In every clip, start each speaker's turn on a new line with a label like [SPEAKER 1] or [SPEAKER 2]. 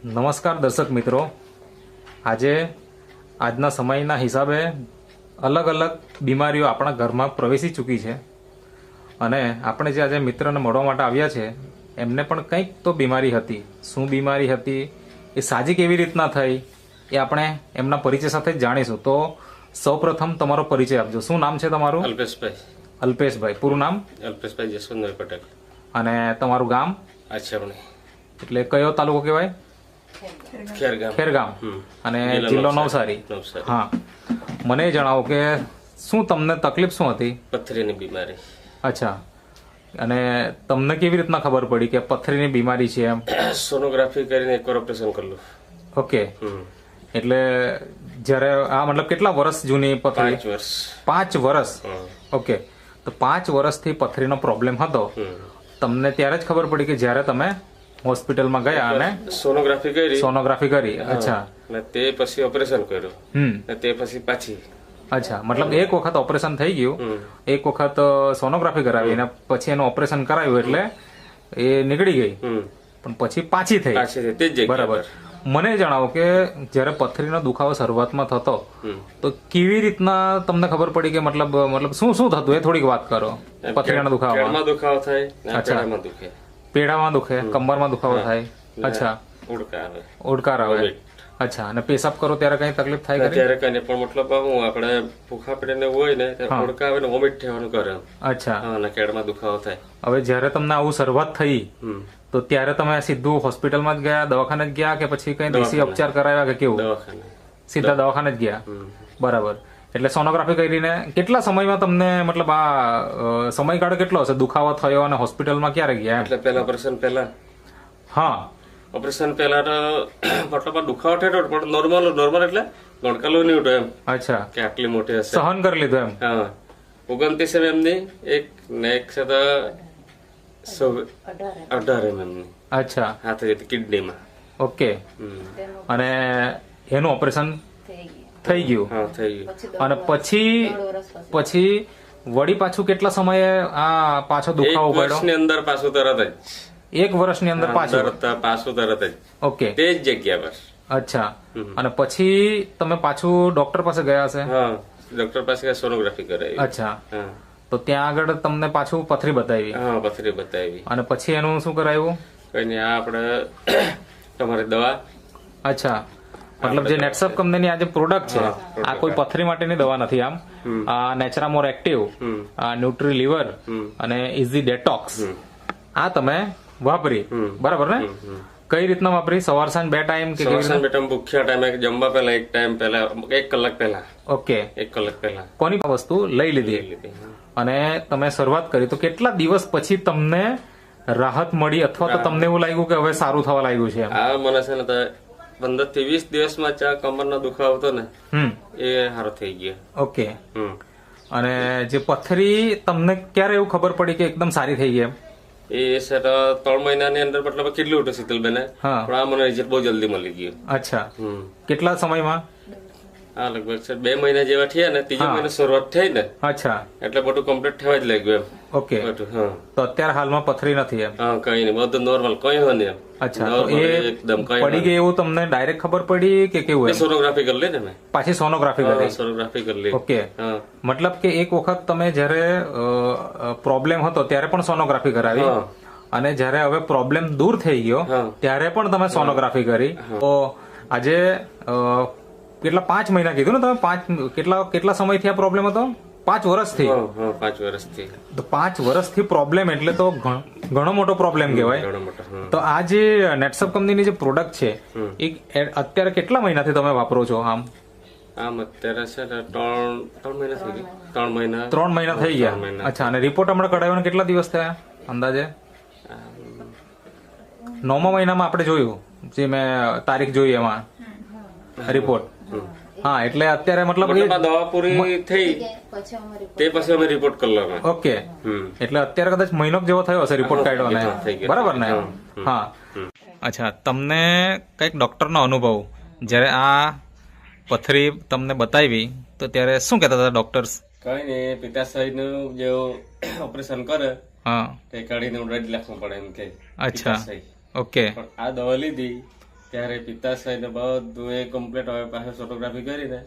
[SPEAKER 1] નમસ્કાર દર્શક મિત્રો, આજના સમયના હિસાબે અલગ અલગ બીમારીઓ આપણા ઘરમાં પ્રવેશી ચૂકી છે અને આપણે જે આજે મિત્રને મળવા માટે આવ્યા છે એમને પણ કંઈક તો બીમારી હતી. શું બીમારી હતી, એ સાજી કેવી રીતના થઈ, એ આપણે એમના પરિચય સાથે જ જાણીશું. તો સૌપ્રથમ તમારો પરિચય આપજો. શું નામ છે તમારું?
[SPEAKER 2] અલ્પેશભાઈ.
[SPEAKER 1] અલ્પેશભાઈ. પૂરું નામ?
[SPEAKER 2] અલ્પેશભાઈ જસવંતભાઈ પટેલ.
[SPEAKER 1] અને તમારું ગામ?
[SPEAKER 2] આછાવણી.
[SPEAKER 1] એટલે કયો તાલુકો કહેવાય? ખેરગામ. અને જિલ્લો નવસારી. હા, મને જણાવો કે શું તમને તકલીફ શું હતી?
[SPEAKER 2] પથરીની બીમારી.
[SPEAKER 1] અચ્છા, અને તમને કેવી રીતના ખબર પડી કે પથરીની બીમારી છે એમ?
[SPEAKER 2] સોનોગ્રાફી કરીને એકવાર ઓપરેશન કરેલું.
[SPEAKER 1] ઓકે, એટલે જ્યારે આ મતલબ કેટલા વર્ષ જૂની પથરી?
[SPEAKER 2] 5 વર્ષ.
[SPEAKER 1] 5 વર્ષ. ઓકે, તો 5 વર્ષથી પથરીનો પ્રોબ્લેમ હતો. તમને ત્યારે જ ખબર પડી કે જ્યારે તમે હોસ્પિટલમાં ગયા અને સોનોગ્રાફી કરી? અચ્છા,
[SPEAKER 2] તે પછી ઓપરેશન કર્યું. તે પછી પાછી.
[SPEAKER 1] અચ્છા, મતલબ એક વખત ઓપરેશન થઈ ગયું, એક વખત સોનોગ્રાફી કરાવી અને પછી એનું ઓપરેશન કરાવ્યું એટલે એ નીકળી ગઈ, પણ પછી પાછી થઈ. બરાબર. મને જણાવો કે જ્યારે પથરીનો દુખાવો શરૂઆતમાં થતો તો કેવી રીતના તમને ખબર પડી કે મતલબ શું શું થતું, એ થોડીક વાત કરો. પથરીના દુખાવામાં
[SPEAKER 2] દુખાવો થાય. અચ્છા,
[SPEAKER 1] પેડામાં દુખે, કમરમાં દુખાવો થાય. અચ્છા, ઉડકાર આવે. અચ્છા, અને પેશાબ કરો ત્યારે કઈ તકલીફ થાય?
[SPEAKER 2] ત્યારે કઈ પણ મતલબ હું આપણે ભૂખા પેટને હોય ને ઉડકા આવે ને વોમિટ થવાનું કરે.
[SPEAKER 1] અચ્છા,
[SPEAKER 2] અને કેડમાં દુખાવો થાય.
[SPEAKER 1] હવે જ્યારે તમને આવું શરૂઆત થઈ તો ત્યારે તમે સીધું હોસ્પિટલમાં જ ગયા, દવાખાને જ ગયા કે પછી કઈ દેશી ઉપચાર કરાવ્યા કે કેવું?
[SPEAKER 2] દવાખાને.
[SPEAKER 1] સીધા દવાખાને જ ગયા. બરાબર. એટલે સોનોગ્રાફી કરીને કેટલા સમયમાં તમને મતલબ આ સમયગાળો કેટલો હશે દુખાવો થયો અને હોસ્પિટલમાં ક્યારે ગયા?
[SPEAKER 2] એટલે પહેલા ઓપરેશન પહેલા.
[SPEAKER 1] હા, ઓપરેશન
[SPEAKER 2] પહેલા તો મતલબ દુખાવો થયો પણ નોર્મલ એટલે ગણકાલો નહીં ઉઠો એમ.
[SPEAKER 1] અચ્છા,
[SPEAKER 2] કે આટલી મોટી હશે.
[SPEAKER 1] સહન કરી લીધું એમ?
[SPEAKER 2] હા, 29 mm ની એક ને એક છે 18 mm ની.
[SPEAKER 1] અચ્છા,
[SPEAKER 2] હાથે જતી કિડનીમાં.
[SPEAKER 1] ઓકે, અને એનું ઓપરેશન થઈ ગયું?
[SPEAKER 2] હા, થઈ ગયું.
[SPEAKER 1] અને પછી વળી પાછું કેટલા સમયે આ પાછો દુખાવો પડ્યો?
[SPEAKER 2] 1 વર્ષની અંદર પાછું તરત જ.
[SPEAKER 1] 1 વર્ષની અંદર
[SPEAKER 2] પાછું તરત જ.
[SPEAKER 1] ઓકે,
[SPEAKER 2] તે જ જગ્યા પર.
[SPEAKER 1] અચ્છા, અને પછી તમે પાછું ડોક્ટર પાસે ગયા હશે?
[SPEAKER 2] હા, ડોક્ટર પાસે સોનોગ્રાફી કરાવી.
[SPEAKER 1] અચ્છા, તો ત્યાં આગળ તમને પાછું પથરી બતાવી?
[SPEAKER 2] હા, પથરી બતાવી.
[SPEAKER 1] અને પછી એનું શું કરાયું?
[SPEAKER 2] કઈ નહીં, આ આપણે તમારી દવા.
[SPEAKER 1] અચ્છા, મતલબ જે નેટસપ કંપનીની આ જે પ્રોડક્ટ છે, આ કોઈ પથરી માટેની દવા નથી. આમ આ નેચરામોર એક્ટિવ, આ ન્યુટ્રી લીવર અને ઇઝી ડેટોક્સ, આ તમે વાપરી. બરાબર ને? કઈ રીતના વાપરી? સવાર સાંજ 2 ટાઈમ કે
[SPEAKER 2] ભૂખ્યા ટાઈમે, જમવા પહેલા 1 ટાઈમ પહેલા, 1 કલાક પહેલા.
[SPEAKER 1] ઓકે,
[SPEAKER 2] 1 કલાક પહેલા.
[SPEAKER 1] કોની વસ્તુ લઈ લીધી અને તમે શરૂઆત કરી, તો કેટલા દિવસ પછી તમને રાહત મળી અથવા તો તમને એવું લાગ્યું કે હવે સારું થવા લાગ્યું છે?
[SPEAKER 2] આ મને છે ને 15 થી 20 દિવસમાં ચા કમરનો દુખાવો હતો ને એ સારો થઈ ગયો.
[SPEAKER 1] ઓકે, અને જે પથરી તમને ક્યારે એવું ખબર પડી કે એકદમ સારી થઈ ગઈ?
[SPEAKER 2] એ છે 3 મહિનાની અંદર મતલબ કેટલું ઉઠે શીતલબેન, પણ આ મને રિઝલ્ટ બહુ જલ્દી મળી ગયું.
[SPEAKER 1] અચ્છા, કેટલા સમયમાં?
[SPEAKER 2] હા, લગભગ 2 મહિના જેવા થયા ને, 3જા મહિને શરૂઆત થઈ ને.
[SPEAKER 1] અચ્છા,
[SPEAKER 2] એટલે બધું કમ્પ્લીટ થવા જ લાગ્યું એમ.
[SPEAKER 1] ઓકે, તો અત્યારે હાલમાં પથરી નથી એમ?
[SPEAKER 2] હા, કઈ નહીં, બધું નોર્મલ, કઈ હોય નહીં એમ.
[SPEAKER 1] અચ્છા, તો એ એકદમ પડી ગઈ એવું તમને ડાયરેક્ટ ખબર પડી કે કેવું?
[SPEAKER 2] સોનોગ્રાફી કરી લે ને મેં.
[SPEAKER 1] પાછી સોનોગ્રાફી કરી?
[SPEAKER 2] સોનોગ્રાફી કરી લે.
[SPEAKER 1] ઓકે, મતલબ કે એક વખત તમે જ્યારે પ્રોબ્લેમ હતો ત્યારે પણ સોનોગ્રાફી કરાવી અને જ્યારે હવે પ્રોબ્લેમ દૂર થઈ ગયો ત્યારે પણ તમે સોનોગ્રાફી કરી. તો આજે કેટલા 5 મહિના કીધું ને તમે? કેટલા સમયથી આ પ્રોબ્લેમ હતો? 5 વર્ષથી?
[SPEAKER 2] 5 વર્ષથી.
[SPEAKER 1] તો 5 વર્ષથી પ્રોબ્લેમ એટલે તો ઘણો મોટો પ્રોબ્લેમ કહેવાય. તો આ જે નેટસપ કંપનીની જે પ્રોડક્ટ છે એ અત્યારે કેટલા મહિનાથી તમે વાપરો છો? આમ
[SPEAKER 2] અત્યારે છે ને 3 મહિના થઈ ગયા.
[SPEAKER 1] 3 મહિના થઈ ગયા. અચ્છા, અને રિપોર્ટ હમણાં કઢાવ્યો કેટલા દિવસ થયા અંદાજે? 9મા મહિનામાં આપણે જોયું, જે મેં તારીખ જોઈ એમાં રિપોર્ટ. હા, એટલે અત્યારે મતલબ
[SPEAKER 2] દવા પૂરી થઈ તે પછી અમે રિપોર્ટ કરલો.
[SPEAKER 1] ઓકે, એટલે અત્યારે કદાચ મહિનો જેવો થયો હશે રિપોર્ટ કાઢવાનો. બરાબર ને? હા. અચ્છા, તમને કઈક ડોક્ટરનો અનુભવ જ્યારે આ પથરી તમને બતાવી તો ત્યારે શું કહેતા હતા ડોક્ટર્સ?
[SPEAKER 2] કઈ નહીં, પિત્તાશય નું જે ઓપરેશન કરે તે કાઢીને 1.5 લાખમાં પડે એમ કે.
[SPEAKER 1] અચ્છા, ઓકે.
[SPEAKER 2] આ દવા લીધી ત્યારે પિત્તાશય ને બધું એ કમ્પ્લીટ હવે પાછળ સોનોગ્રાફી કરીને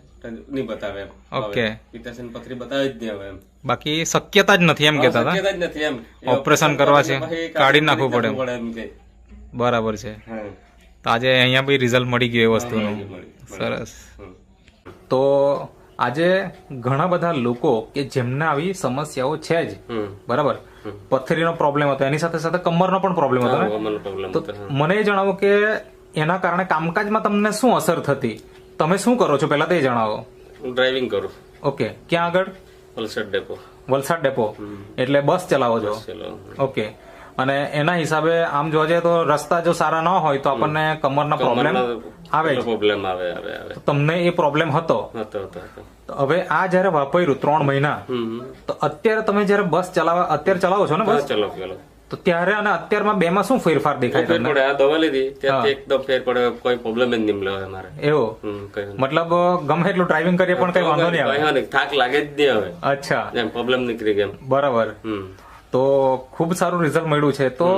[SPEAKER 2] નહીં બતાવે એમ.
[SPEAKER 1] ઓકે.
[SPEAKER 2] પિત્તાશય ની પથરી બતાવી જ નહીં હવે એમ.
[SPEAKER 1] બાકી શક્યતા જ નથી એમ કેતા હતા.
[SPEAKER 2] શક્યતા જ નથી એમ.
[SPEAKER 1] ઓપરેશન કરવા છે, કાઢી નાખવું પડે એમ.
[SPEAKER 2] એમ કે
[SPEAKER 1] બરાબર છે.
[SPEAKER 2] હા.
[SPEAKER 1] તો આજે અહીંયા બી રિઝલ્ટ મળી ગયું એ વસ્તુનું. સરસ. તો આજે ઘણા બધા લોકો કે જેમને આવી સમસ્યાઓ છે જ, બરાબર, પથરીનો પ્રોબ્લેમ હતો, એની સાથે સાથે કમરનો પણ પ્રોબ્લેમ હતો ને, તો મને એ જણાવો કે એના કારણે કામકાજમાં તમને શું અસર થતી, તમે શું કરો છો પહેલા તે જણાવો.
[SPEAKER 2] હું ડ્રાઇવિંગ કરું.
[SPEAKER 1] ઓકે. ક્યાં આગળ?
[SPEAKER 2] વલસાડ ડેપો.
[SPEAKER 1] વલસાડ ડેપો. એટલે બસ ચલાવો છો? ઓકે. અને એના હિસાબે આમ જોવા જઈએ તો રસ્તા જો સારા ન હોય તો આપણને કમરના પ્રોબ્લેમ આવે જ.
[SPEAKER 2] પ્રોબ્લેમ આવે.
[SPEAKER 1] તો તમને એ પ્રોબ્લેમ હતો. તો હવે આ જયારે વાપર્યું 3 મહિના, તો અત્યારે તમે જયારે બસ અત્યારે ચલાવો છો ને બસ?
[SPEAKER 2] ચલો.
[SPEAKER 1] તો ત્યારે અને અત્યારમાં બેમાં શું ફેરફાર દેખાય તમને?
[SPEAKER 2] પડે. આ દવા લીધી ત્યાંથી એકદમ ફેર પડે. કોઈ પ્રોબ્લેમ જ નહીં મળે મારે.
[SPEAKER 1] એવો? મતલબ ગમે એટલું ડ્રાઇવિંગ કરીએ પણ કઈ વાંધો નહીં આવે?
[SPEAKER 2] થાક લાગે જ નહીં હવે.
[SPEAKER 1] અચ્છા.
[SPEAKER 2] એમ પ્રોબ્લેમ નીકળી ગયો.
[SPEAKER 1] બરાબર. તો ખૂબ સારું રિઝલ્ટ મળ્યું છે. તો